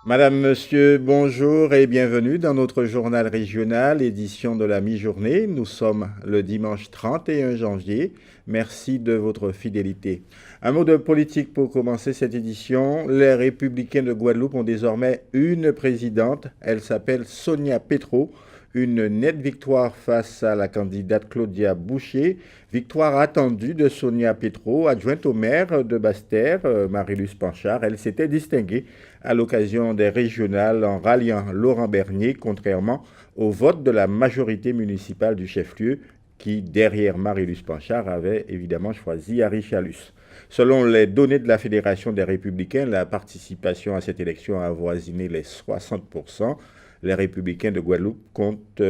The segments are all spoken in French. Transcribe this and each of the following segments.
Madame, Monsieur, bonjour et bienvenue dans notre journal régional, édition de la mi-journée. Nous sommes le dimanche 31 janvier. Merci de votre fidélité. Un mot de politique pour commencer cette édition. Les Républicains de Guadeloupe ont désormais une présidente. Elle s'appelle Sonia Petro. Une nette victoire face à la candidate Claudia Boucher. Victoire attendue de Sonia Petro, adjointe au maire de Basse-Terre, Marie-Luce Panchard. Elle s'était distinguée à l'occasion des régionales en ralliant Laurent Bernier, contrairement au vote de la majorité municipale du chef-lieu qui, derrière Marie-Luce Panchard, avait évidemment choisi Harry Chalus. Selon les données de la Fédération des Républicains, la participation à cette élection a avoisiné les 60%. Les Républicains de Guadeloupe comptent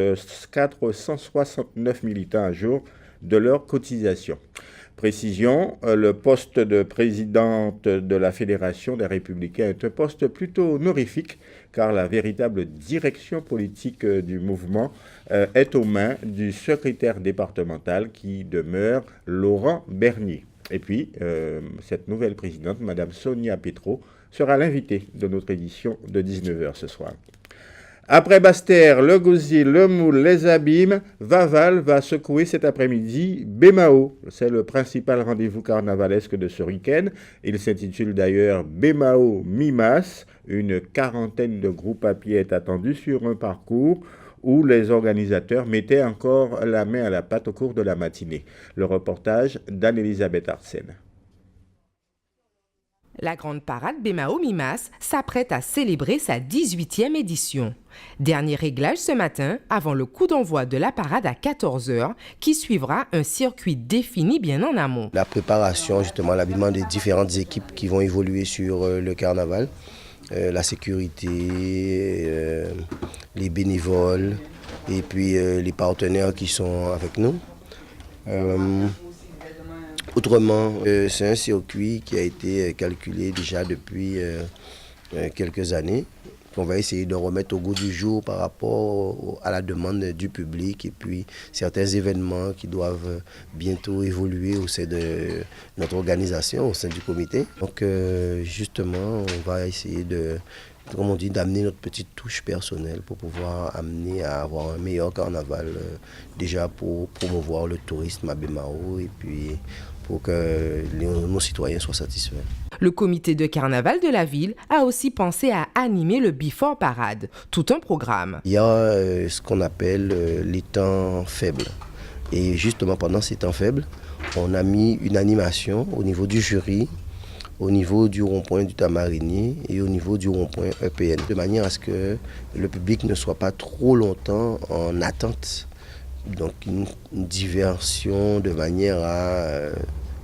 469 militants à jour de leur cotisation. Précision, le poste de présidente de la Fédération des Républicains est un poste plutôt honorifique car la véritable direction politique du mouvement est aux mains du secrétaire départemental qui demeure Laurent Bernier. Et puis, cette nouvelle présidente, Madame Sonia Petro, sera l'invitée de notre édition de 19h ce soir. Après Basse-Terre, le Gosier, le Moule, les Abîmes, Vaval va secouer cet après-midi Bémao. C'est le principal rendez-vous carnavalesque de ce week-end. Il s'intitule d'ailleurs Bémao Mimas. Une quarantaine de groupes à pied est attendue sur un parcours où les organisateurs mettaient encore la main à la pâte au cours de la matinée. Le reportage d'Anne-Elisabeth Arsène. La grande parade Bémao Mimas s'apprête à célébrer sa 18e édition. Dernier réglage ce matin avant le coup d'envoi de la parade à 14h qui suivra un circuit défini bien en amont. La préparation, justement, l'habillement des différentes équipes qui vont évoluer sur le carnaval, la sécurité, les bénévoles et puis les partenaires qui sont avec nous. Autrement, c'est un circuit qui a été calculé déjà depuis quelques années, qu'on va essayer de remettre au goût du jour par rapport à la demande du public et puis certains événements qui doivent bientôt évoluer au sein de notre organisation, au sein du comité. Donc justement, on va essayer de, comme on dit, d'amener notre petite touche personnelle pour pouvoir amener à avoir un meilleur carnaval, déjà pour promouvoir le tourisme à Bémao et puis pour que nos citoyens soient satisfaits. Le comité de carnaval de la ville a aussi pensé à animer le Before Parade, tout un programme. Il y a ce qu'on appelle les temps faibles. Et justement pendant ces temps faibles, on a mis une animation au niveau du jury, au niveau du rond-point du Tamarinier et au niveau du rond-point EPN, de manière à ce que le public ne soit pas trop longtemps en attente. Donc une diversion de manière à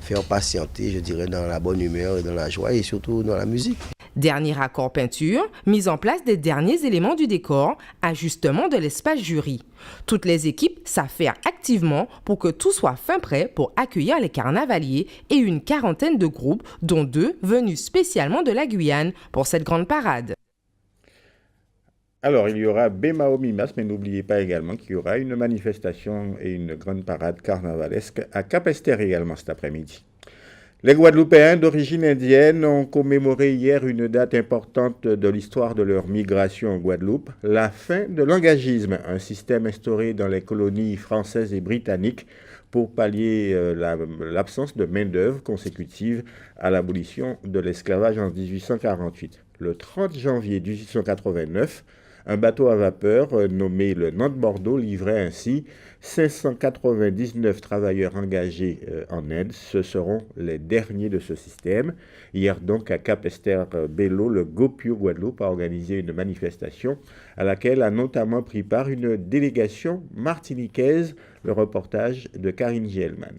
faire patienter, je dirais, dans la bonne humeur et dans la joie et surtout dans la musique. Dernier accord peinture, mise en place des derniers éléments du décor, ajustement de l'espace jury. Toutes les équipes s'affairent activement pour que tout soit fin prêt pour accueillir les carnavaliers et une quarantaine de groupes, dont 2 venus spécialement de la Guyane pour cette grande parade. Alors, il y aura Bémao Mimas, mais n'oubliez pas également qu'il y aura une manifestation et une grande parade carnavalesque à Cap-Esther également cet après-midi. Les Guadeloupéens d'origine indienne ont commémoré hier une date importante de l'histoire de leur migration en Guadeloupe, la fin de l'engagisme, un système instauré dans les colonies françaises et britanniques pour pallier l'absence de main-d'œuvre consécutive à l'abolition de l'esclavage en 1848. Le 30 janvier 1889, un bateau à vapeur nommé le Nantes-Bordeaux livrait ainsi 599 travailleurs engagés en Inde. Ce seront les derniers de ce système. Hier donc à Cap-Esther-Bello, le Gopio Guadeloupe a organisé une manifestation à laquelle a notamment pris part une délégation martiniquaise. Le reportage de Karine Gielman.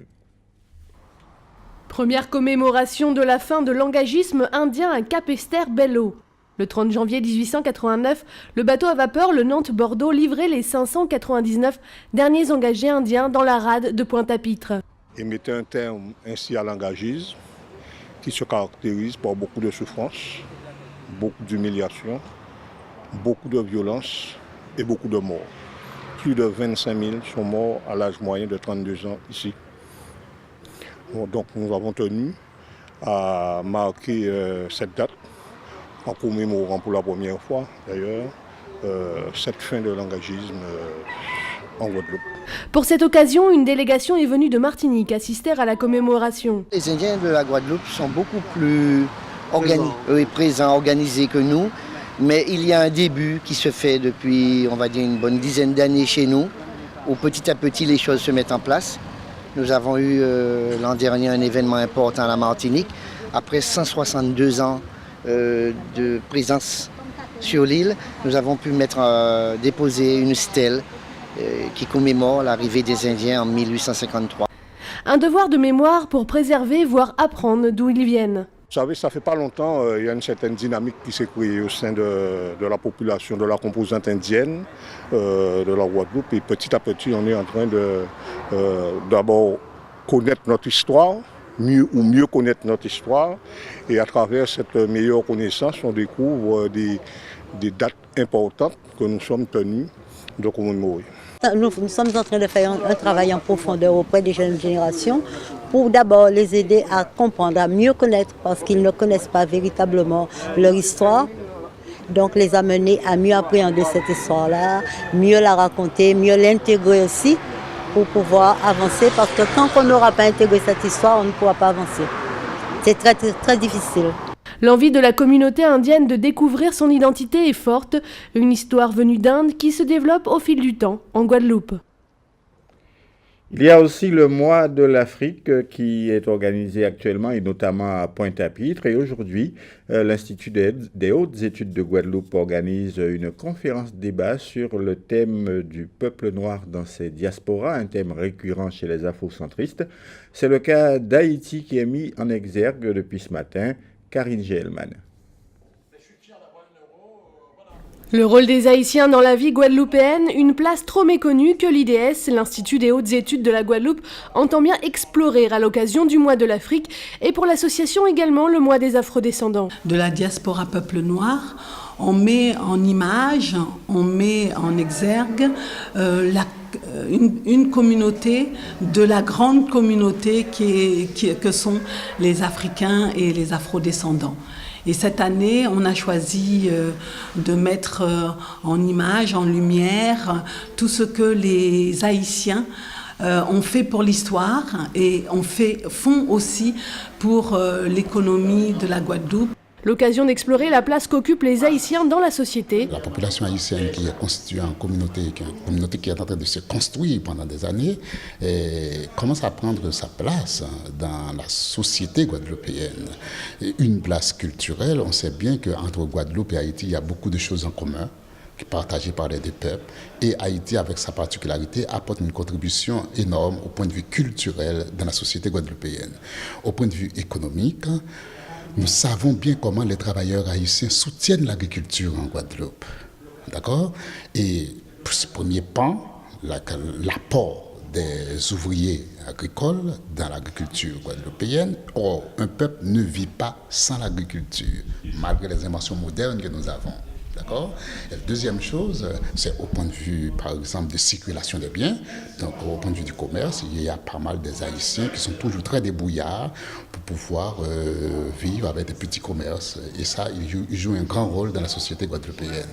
Première commémoration de la fin de l'engagisme indien à Cap-Esther-Bello. Le 30 janvier 1889, le bateau à vapeur, le Nantes-Bordeaux, livrait les 599 derniers engagés indiens dans la rade de Pointe-à-Pitre. Il mettait un terme ainsi à l'engagisme qui se caractérise par beaucoup de souffrance, beaucoup d'humiliation, beaucoup de violence et beaucoup de morts. Plus de 25 000 sont morts à l'âge moyen de 32 ans ici. Donc nous avons tenu à marquer cette date en commémorant pour la première fois d'ailleurs cette fin de l'engagisme en Guadeloupe. Pour cette occasion, une délégation est venue de Martinique assister à la commémoration. Les Indiens de la Guadeloupe sont beaucoup plus présents, organisés que nous, mais il y a un début qui se fait depuis, on va dire, une bonne dizaine d'années chez nous, où petit à petit les choses se mettent en place. Nous avons eu l'an dernier un événement important à la Martinique, après 162 ans de présence sur l'île, nous avons pu déposer une stèle qui commémore l'arrivée des Indiens en 1853. Un devoir de mémoire pour préserver, voire apprendre d'où ils viennent. Vous savez, ça fait pas longtemps, il y a une certaine dynamique qui s'est créée au sein de la population, de la composante indienne de la Guadeloupe. Et petit à petit, on est en train de d'abord connaître notre histoire, mieux connaître notre histoire. Et à travers cette meilleure connaissance, on découvre des dates importantes que nous sommes tenus de commémorer. Nous sommes en train de faire un travail en profondeur auprès des jeunes générations pour d'abord les aider à comprendre, à mieux connaître parce qu'ils ne connaissent pas véritablement leur histoire. Donc les amener à mieux appréhender cette histoire-là, mieux la raconter, mieux l'intégrer aussi pour pouvoir avancer parce que tant qu'on n'aura pas intégré cette histoire, on ne pourra pas avancer. C'est très, très, très difficile. L'envie de la communauté indienne de découvrir son identité est forte, une histoire venue d'Inde qui se développe au fil du temps en Guadeloupe. Il y a aussi le mois de l'Afrique qui est organisé actuellement et notamment à Pointe-à-Pitre. Et aujourd'hui, l'Institut des hautes études de Guadeloupe organise une conférence débat sur le thème du peuple noir dans ses diasporas, un thème récurrent chez les afrocentristes. C'est le cas d'Haïti qui est mis en exergue depuis ce matin. Karine Gelman. Le rôle des Haïtiens dans la vie guadeloupéenne, une place trop méconnue que l'IDS, l'Institut des hautes études de la Guadeloupe, entend bien explorer à l'occasion du mois de l'Afrique et pour l'association également le mois des afrodescendants. De la diaspora peuple noir, on met en image, on met en exergue une communauté de la grande communauté que sont les Africains et les afrodescendants. Et cette année, on a choisi de mettre en image, en lumière, tout ce que les Haïtiens ont fait pour l'histoire et font aussi pour l'économie de la Guadeloupe. L'occasion d'explorer la place qu'occupent les Haïtiens dans la société. La population haïtienne qui est constituée en communauté, qui est en train de se construire pendant des années, commence à prendre sa place dans la société guadeloupéenne. Et une place culturelle, on sait bien qu'entre Guadeloupe et Haïti, il y a beaucoup de choses en commun, partagées par les deux peuples. Et Haïti, avec sa particularité, apporte une contribution énorme au point de vue culturel dans la société guadeloupéenne. Au point de vue économique, nous savons bien comment les travailleurs haïtiens soutiennent l'agriculture en Guadeloupe. D'accord ? Et pour ce premier pan, l'apport des ouvriers agricoles dans l'agriculture guadeloupéenne. Or, un peuple ne vit pas sans l'agriculture, malgré les inventions modernes que nous avons. D'accord ? Et la deuxième chose, c'est au point de vue, par exemple, de circulation des biens. Donc, au point de vue du commerce, il y a pas mal des Haïtiens qui sont toujours très débrouillards pour pouvoir vivre avec des petits commerces. Et ça, ils jouent un grand rôle dans la société guadeloupéenne.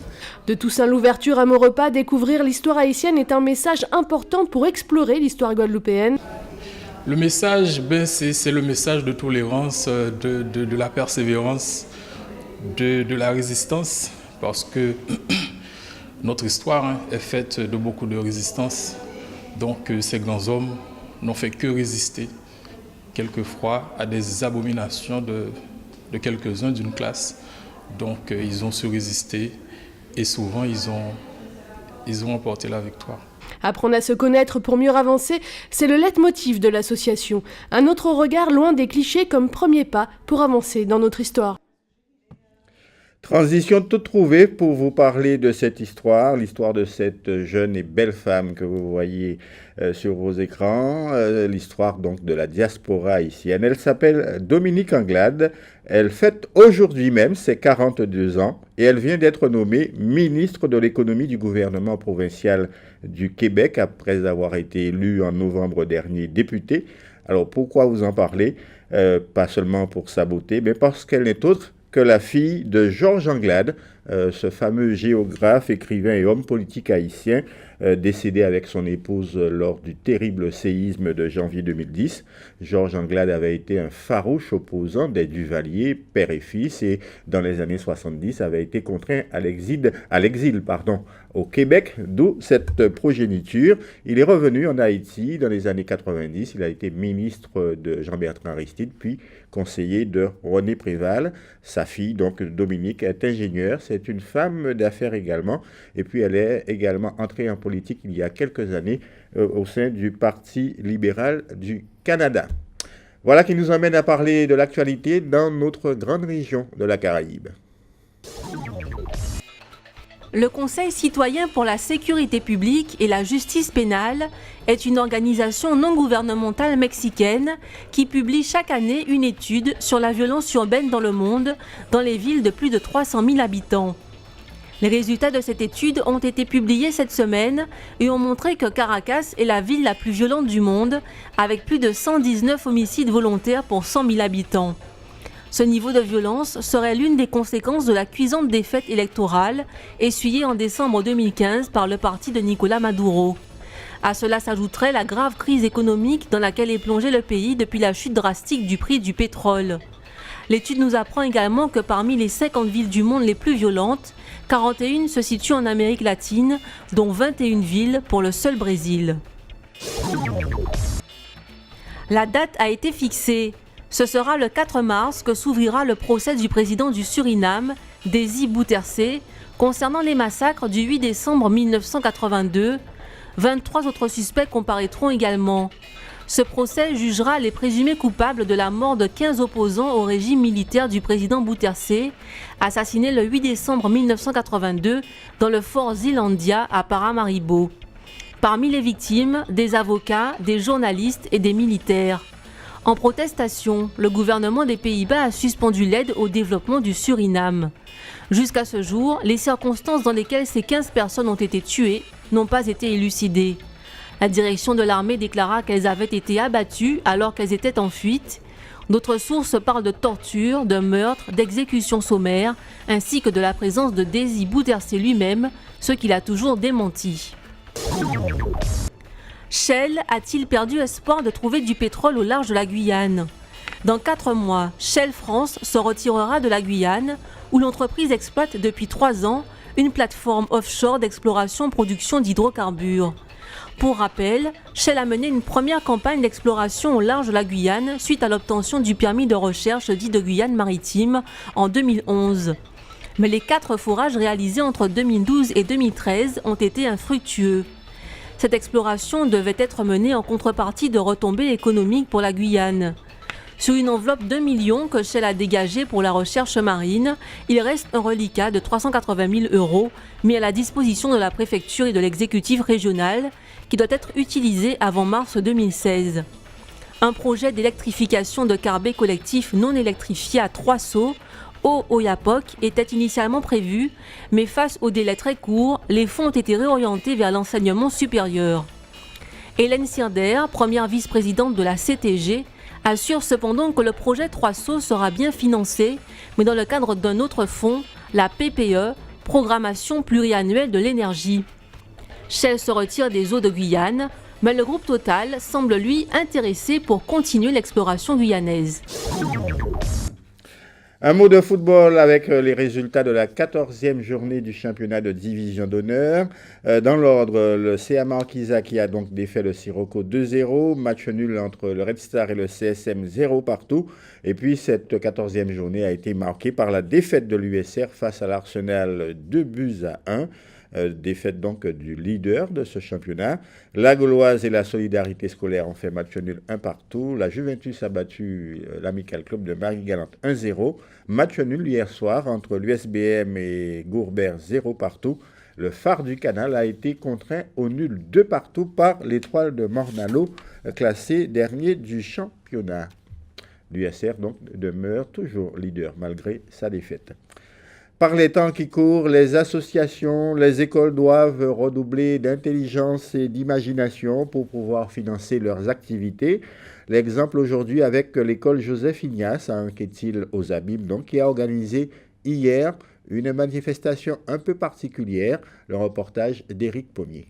De Toussaint Louverture à Maurepas, découvrir l'histoire haïtienne est un message important pour explorer l'histoire guadeloupéenne. Le message, c'est le message de tolérance, de la persévérance, de la résistance. Parce que notre histoire est faite de beaucoup de résistance. Donc ces grands hommes n'ont fait que résister, quelquefois, à des abominations de quelques-uns d'une classe. Donc ils ont su résister et souvent ils ont remporté la victoire. Apprendre à se connaître pour mieux avancer, c'est le leitmotiv de l'association. Un autre regard loin des clichés comme premier pas pour avancer dans notre histoire. Transition toute trouvée pour vous parler de cette histoire, l'histoire de cette jeune et belle femme que vous voyez sur vos écrans, l'histoire donc de la diaspora haïtienne. Elle s'appelle Dominique Anglade, elle fête aujourd'hui même ses 42 ans et elle vient d'être nommée ministre de l'économie du gouvernement provincial du Québec après avoir été élue en novembre dernier députée. Alors pourquoi vous en parler ? Pas seulement pour sa beauté, mais parce qu'elle n'est autre que la fille de Georges Anglade, ce fameux géographe, écrivain et homme politique haïtien, décédé avec son épouse lors du terrible séisme de janvier 2010. Georges Anglade avait été un farouche opposant des Duvalier, père et fils, et dans les années 70 avait été contraint à l'exil au Québec, d'où cette progéniture. Il est revenu en Haïti dans les années 90. Il a été ministre de Jean-Bertrand Aristide, puis conseiller de René Préval. Sa fille, donc Dominique, est ingénieure. C'est une femme d'affaires également. Et puis elle est également entrée en politique il y a quelques années au sein du Parti libéral du Canada. Voilà qui nous emmène à parler de l'actualité dans notre grande région de la Caraïbe. Le Conseil citoyen pour la sécurité publique et la justice pénale est une organisation non gouvernementale mexicaine qui publie chaque année une étude sur la violence urbaine dans le monde, dans les villes de plus de 300 000 habitants. Les résultats de cette étude ont été publiés cette semaine et ont montré que Caracas est la ville la plus violente du monde, avec plus de 119 homicides volontaires pour 100 000 habitants. Ce niveau de violence serait l'une des conséquences de la cuisante défaite électorale essuyée en décembre 2015 par le parti de Nicolás Maduro. À cela s'ajouterait la grave crise économique dans laquelle est plongé le pays depuis la chute drastique du prix du pétrole. L'étude nous apprend également que parmi les 50 villes du monde les plus violentes, 41 se situent en Amérique latine, dont 21 villes pour le seul Brésil. La date a été fixée. Ce sera le 4 mars que s'ouvrira le procès du président du Suriname, Désy Bouterse, concernant les massacres du 8 décembre 1982. 23 autres suspects comparaîtront également. Ce procès jugera les présumés coupables de la mort de 15 opposants au régime militaire du président Bouterse, assassiné le 8 décembre 1982 dans le fort Zeelandia à Paramaribo. Parmi les victimes, des avocats, des journalistes et des militaires. En protestation, le gouvernement des Pays-Bas a suspendu l'aide au développement du Suriname. Jusqu'à ce jour, les circonstances dans lesquelles ces 15 personnes ont été tuées n'ont pas été élucidées. La direction de l'armée déclara qu'elles avaient été abattues alors qu'elles étaient en fuite. D'autres sources parlent de torture, de meurtre, d'exécution sommaire, ainsi que de la présence de Désy Bouterse lui-même, ce qu'il a toujours démenti. Shell a-t-il perdu espoir de trouver du pétrole au large de la Guyane ? Dans 4 mois, Shell France se retirera de la Guyane, où l'entreprise exploite depuis 3 ans une plateforme offshore d'exploration-production d'hydrocarbures. Pour rappel, Shell a mené une première campagne d'exploration au large de la Guyane suite à l'obtention du permis de recherche dit de Guyane maritime en 2011. Mais les 4 forages réalisés entre 2012 et 2013 ont été infructueux. Cette exploration devait être menée en contrepartie de retombées économiques pour la Guyane. Sur une enveloppe de 2 millions que Shell a dégagée pour la recherche marine, il reste un reliquat de 380 000 € mis à la disposition de la préfecture et de l'exécutif régional qui doit être utilisé avant mars 2016. Un projet d'électrification de carbet collectif non électrifié à 3 seaux au Oyapock était initialement prévu, mais face aux délais très courts, les fonds ont été réorientés vers l'enseignement supérieur. Hélène Sirder, première vice-présidente de la CTG, assure cependant que le projet 3 seaux sera bien financé, mais dans le cadre d'un autre fonds, la PPE, Programmation pluriannuelle de l'énergie. Shell se retire des eaux de Guyane, mais le groupe Total semble lui intéressé pour continuer l'exploration guyanaise. Un mot de football avec les résultats de la 14e journée du championnat de division d'honneur. Dans l'ordre, le CA Marquisa qui a donc défait le Sirocco 2-0, match nul entre le Red Star et le CSM 0 partout. Et puis cette 14e journée a été marquée par la défaite de l'USR face à l'Arsenal 2-1. Défaite donc du leader de ce championnat. La Gauloise et la Solidarité scolaire ont fait match nul 1 partout. La Juventus a battu l'Amical Club de Marie-Galante 1-0. Match nul hier soir entre l'USBM et Gourbert 0 partout. Le Phare du Canal a été contraint au nul 2 partout par l'Étoile de Mornalo, classé dernier du championnat. L'USR donc demeure toujours leader malgré sa défaite. Par les temps qui courent, les associations, les écoles doivent redoubler d'intelligence et d'imagination pour pouvoir financer leurs activités. L'exemple aujourd'hui avec l'école Joseph Ignace à Anquetil aux Abîmes, donc, qui a organisé hier une manifestation un peu particulière. Le reportage d'Éric Pommier.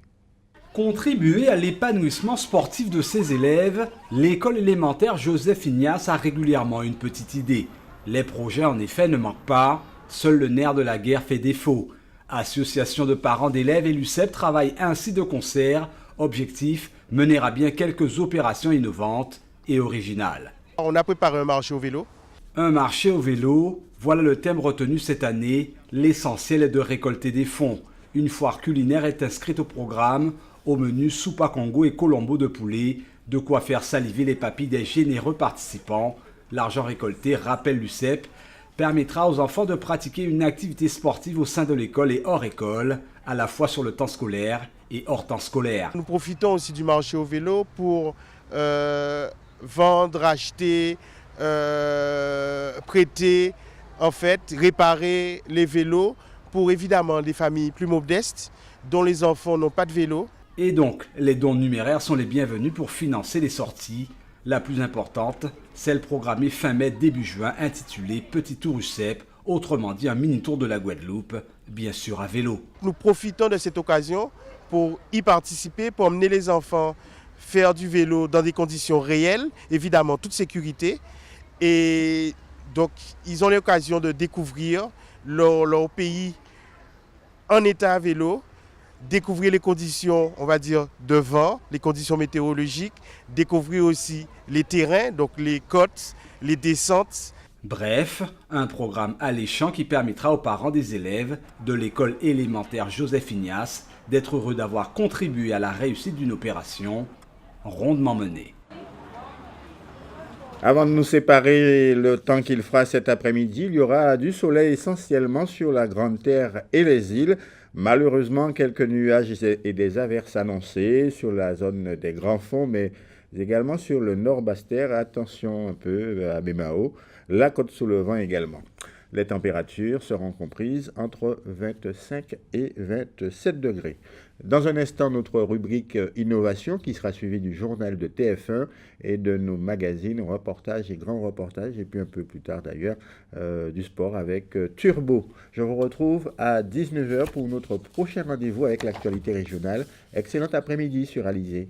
Contribuer à l'épanouissement sportif de ses élèves, l'école élémentaire Joseph Ignace a régulièrement une petite idée. Les projets en effet ne manquent pas, seul le nerf de la guerre fait défaut. Association de parents d'élèves et l'UCEP travaillent ainsi de concert, objectif, mener à bien quelques opérations innovantes et originales. On a préparé un marché au vélo. Un marché au vélo, voilà le thème retenu cette année, l'essentiel est de récolter des fonds. Une foire culinaire est inscrite au programme. Au menu, soupe à Congo et colombo de poulet, de quoi faire saliver les papilles des généreux participants. L'argent récolté, rappelle l'UCEP, permettra aux enfants de pratiquer une activité sportive au sein de l'école et hors école, à la fois sur le temps scolaire et hors temps scolaire. Nous profitons aussi du marché au vélo pour vendre, acheter, prêter, en fait, réparer les vélos pour évidemment des familles plus modestes dont les enfants n'ont pas de vélo. Et donc, les dons numéraires sont les bienvenus pour financer les sorties. La plus importante, celle programmée fin mai début juin intitulée Petit Tour UCEP, autrement dit un mini-tour de la Guadeloupe, bien sûr à vélo. Nous profitons de cette occasion pour y participer, pour emmener les enfants faire du vélo dans des conditions réelles, évidemment toute sécurité. Et donc, ils ont l'occasion de découvrir leur pays en état à vélo, découvrir les conditions, on va dire, de vent, les conditions météorologiques, découvrir aussi les terrains, donc les côtes, les descentes. Bref, un programme alléchant qui permettra aux parents des élèves de l'école élémentaire Joseph Ignace d'être heureux d'avoir contribué à la réussite d'une opération rondement menée. Avant de nous séparer, le temps qu'il fera cet après-midi, il y aura du soleil essentiellement sur la Grande Terre et les îles. Malheureusement, quelques nuages et des averses annoncées sur la zone des Grands Fonds, mais également sur le nord Basse-Terre. Attention un peu à Bémao, la côte sous le vent également. Les températures seront comprises entre 25 et 27 degrés. Dans un instant, notre rubrique Innovation qui sera suivie du journal de TF1 et de nos magazines, reportages et grands reportages, et puis un peu plus tard d'ailleurs, du sport avec Turbo. Je vous retrouve à 19h pour notre prochain rendez-vous avec l'actualité régionale. Excellent après-midi sur Alizé.